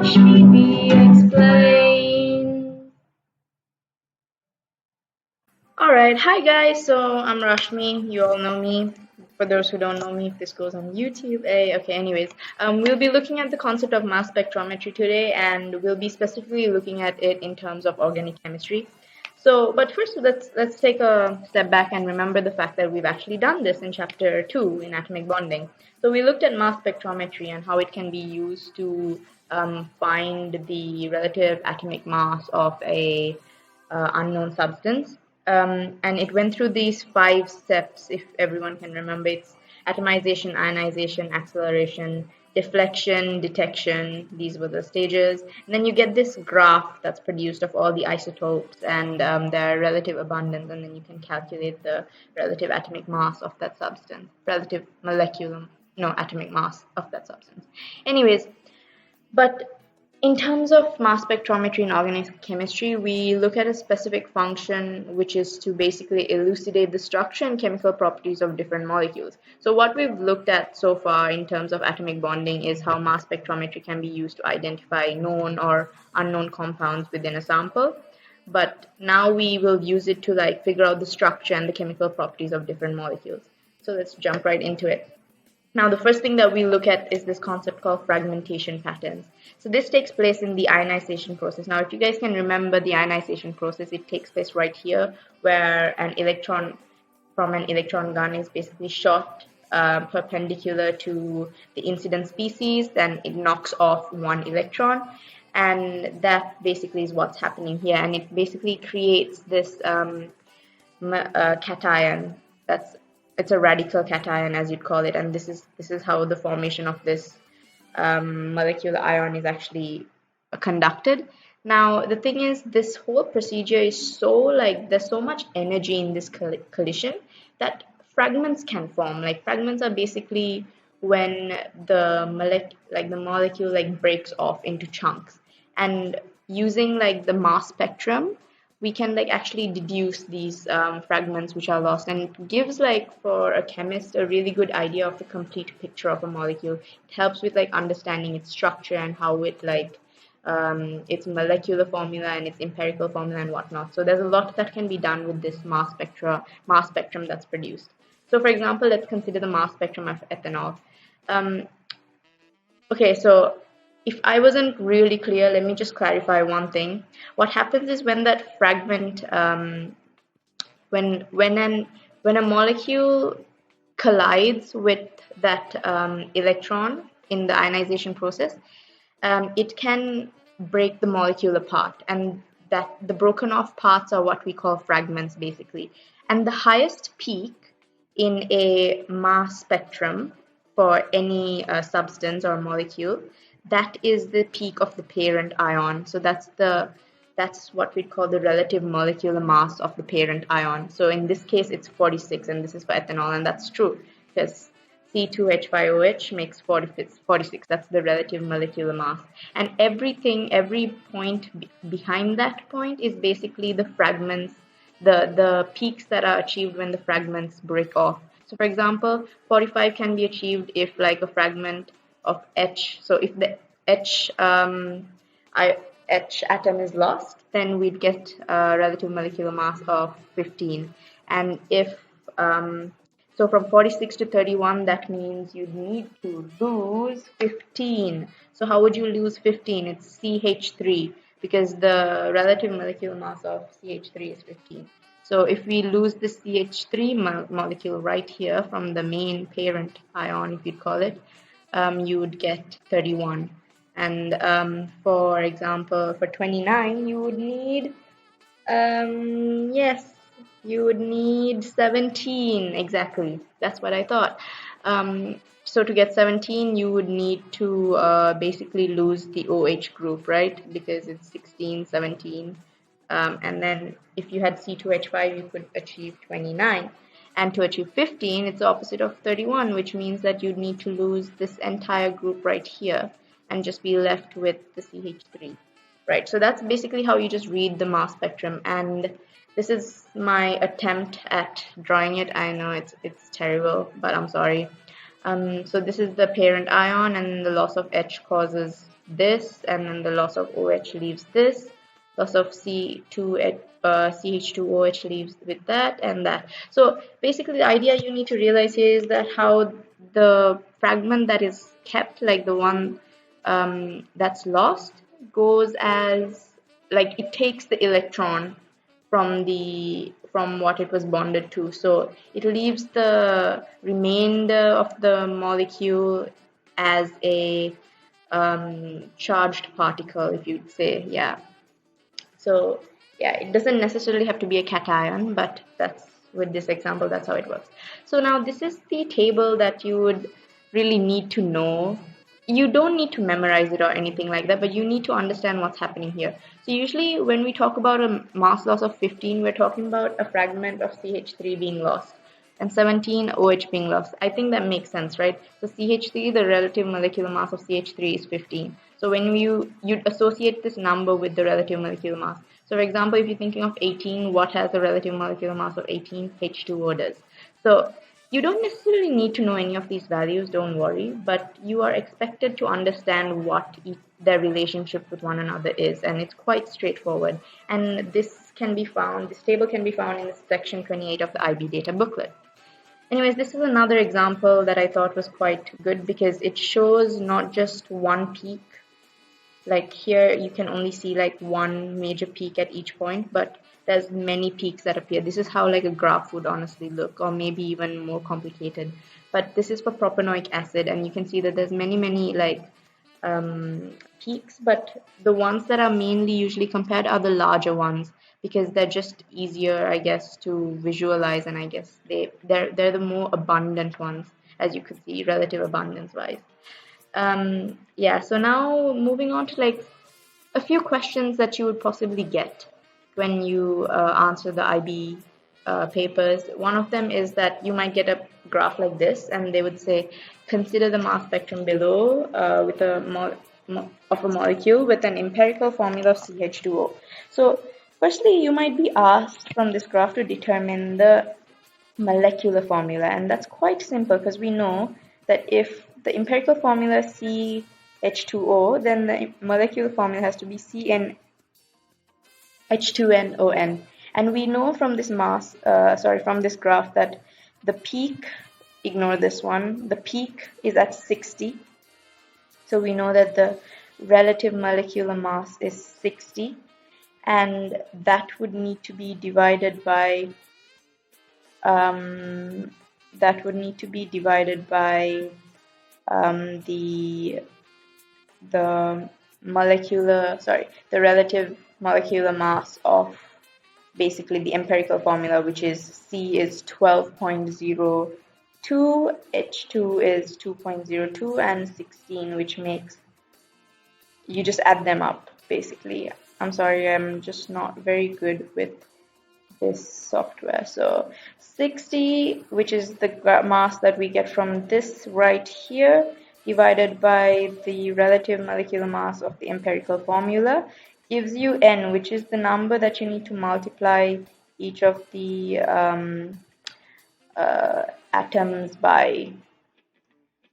Rashmi explains. Alright, hi guys, so I'm Rashmi, you all know me. For those who don't know me, if this goes on YouTube, okay, anyways, we'll be looking at the concept of mass spectrometry today, and we'll be specifically looking at it in terms of organic chemistry. So, but first, let's take a step back and remember the fact that we've actually done this in chapter 2 in atomic bonding. So we looked at mass spectrometry and how it can be used to find the relative atomic mass of a unknown substance. And it went through these 5 steps, if everyone can remember. It's atomization, ionization, acceleration, deflection, detection. These were the stages. And then you get this graph that's produced of all the isotopes and their relative abundance, and then you can calculate the relative atomic mass of that substance, relative molecular, no, atomic mass of that substance. Anyways, but in terms of mass spectrometry and organic chemistry, we look at a specific function which is to basically elucidate the structure and chemical properties of different molecules. So what we've looked at so far in terms of atomic bonding is how mass spectrometry can be used to identify known or unknown compounds within a sample. But now we will use it to figure out the structure and the chemical properties of different molecules. So let's jump right into it. Now, the first thing that we look at is this concept called fragmentation patterns. So this takes place in the ionization process. Now, if you guys can remember the ionization process, it takes place right here, where an electron from an electron gun is basically shot perpendicular to the incident species, then it knocks off one electron, and that basically is what's happening here, and it basically creates this cation. It's a radical cation, as you'd call it, and this is how the formation of this molecular ion is actually conducted. Now, the thing is, this whole procedure is so there's so much energy in this collision that fragments can form. Fragments are basically when the molecule breaks off into chunks, and using the mass spectrum, we can actually deduce these fragments which are lost, and it gives for a chemist a really good idea of the complete picture of a molecule. It helps with understanding its structure and how it its molecular formula and its empirical formula and whatnot. So there's a lot that can be done with this mass spectrum that's produced. So for example, let's consider the mass spectrum of ethanol. Okay, so if I wasn't really clear, let me just clarify one thing. What happens is when that fragment, when a molecule collides with that electron in the ionization process, it can break the molecule apart, and that the broken off parts are what we call fragments, basically. And the highest peak in a mass spectrum for any substance or molecule, that is the peak of the parent ion. So that's what we call the relative molecular mass of the parent ion. So in this case, it's 46, and this is for ethanol, and that's true because C2H5OH makes 46. That's the relative molecular mass. And every point behind that point is basically the fragments, the peaks that are achieved when the fragments break off. So for example, 45 can be achieved if a fragment of H. So if the H atom is lost, then we'd get a relative molecular mass of 15. And if so from 46 to 31, that means you need to lose 15. So how would you lose 15? It's CH3, because the relative molecular mass of CH3 is 15. So if we lose the CH3 molecule right here from the main parent ion, if you'd call it, you would get 31. And for example, for 29, you would need, yes, you would need 17. Exactly. That's what I thought. So to get 17, you would need to basically lose the OH group, right? Because it's 16, 17. And then if you had C2H5, you could achieve 29. And to achieve 15, it's the opposite of 31, which means that you'd need to lose this entire group right here and just be left with the CH3, right? So that's basically how you just read the mass spectrum. And this is my attempt at drawing it. I know it's terrible, but I'm sorry. So this is the parent ion, and the loss of H causes this, and then the loss of OH leaves this, loss of CH2OH leaves with that and that. So basically the idea you need to realize here is that how the fragment that is kept, like the one that's lost, goes as, like, it takes the electron from what it was bonded to. So it leaves the remainder of the molecule as a charged particle, if you'd say, yeah. So yeah, it doesn't necessarily have to be a cation, but that's, with this example, that's how it works. So now this is the table that you would really need to know. You don't need to memorize it or anything like that, but you need to understand what's happening here. So usually when we talk about a mass loss of 15, we're talking about a fragment of CH3 being lost and 17 OH being lost. I think that makes sense, right? So CH3, the relative molecular mass of CH3 is 15. So when you'd associate this number with the relative molecular mass. So for example, if you're thinking of 18, what has the relative molecular mass of 18? H2O does. So you don't necessarily need to know any of these values, don't worry, but you are expected to understand what their relationship with one another is, and it's quite straightforward. And this table can be found in section 28 of the IB data booklet. Anyways, this is another example that I thought was quite good because it shows not just one peak. Like here, you can only see like one major peak at each point, but there's many peaks that appear. This is how like a graph would honestly look, or maybe even more complicated. But this is for propanoic acid, and you can see that there's many like peaks, but the ones that are mainly usually compared are the larger ones because they're just easier, I guess, to visualize, and I guess they're the more abundant ones, as you could see, relative abundance wise. Yeah, so now moving on to like a few questions that you would possibly get when you answer the IB papers. One of them is that you might get a graph like this, and they would say, consider the mass spectrum below with of a molecule with an empirical formula of CH2O. So firstly, you might be asked from this graph to determine the molecular formula, and that's quite simple because we know that if the empirical formula is CH2O, then the molecular formula has to be CnH2nOn. And we know from this from this graph that the peak, ignore this one, the peak is at 60. So we know that the relative molecular mass is 60, and that would need to be divided by the relative molecular mass of basically the empirical formula, which is C is 12.02, H2 is 2.02, and 16, which makes, you just add them up basically. I'm sorry, I'm just not very good with this software. So 60, which is the mass that we get from this right here, divided by the relative molecular mass of the empirical formula, gives you N, which is the number that you need to multiply each of the atoms by,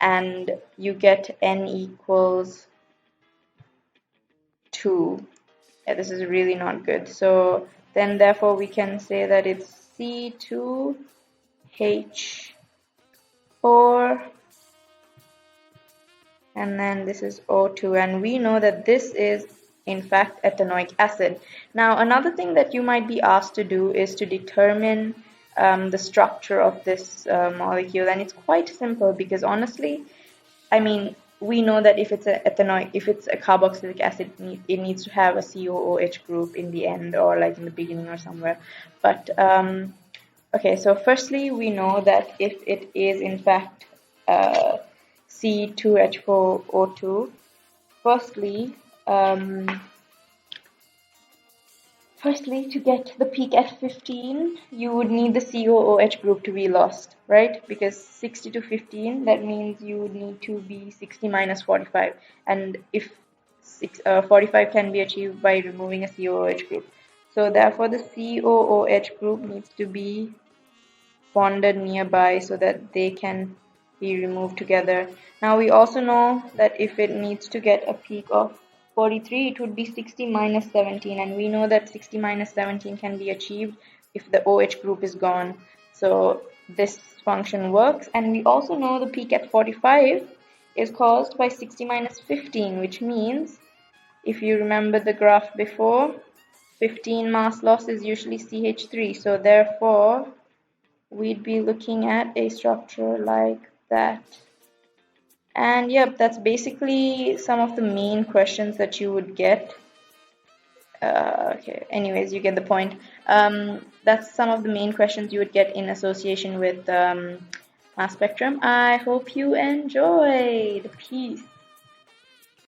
and you get N equals 2. Yeah, this is really not good. So then therefore we can say that it's C2H4, and then this is O2, and we know that this is in fact ethanoic acid. Now another thing that you might be asked to do is to determine the structure of this molecule, and it's quite simple because honestly, I mean, we know that if it's a carboxylic acid, it needs to have a COOH group in the end, or like in the beginning or somewhere. But okay, so firstly, we know that if it is in fact C2H4O2, firstly, to get the peak at 15, you would need the COOH group to be lost, right? Because 60 to 15, that means you would need to be 60 minus 45. And if 45 can be achieved by removing a COOH group. So therefore, the COOH group needs to be bonded nearby so that they can we remove together. Now we also know that if it needs to get a peak of 43, it would be 60 minus 17, and we know that 60 minus 17 can be achieved if the OH group is gone. So this function works, and we also know the peak at 45 is caused by 60 minus 15, which means if you remember the graph before, 15 mass loss is usually CH3, so therefore we'd be looking at a structure like that. And yep, that's basically some of the main questions that you would get. Okay, anyways, you get the point. That's some of the main questions you would get in association with mass spectrum. I hope you enjoyed. Peace.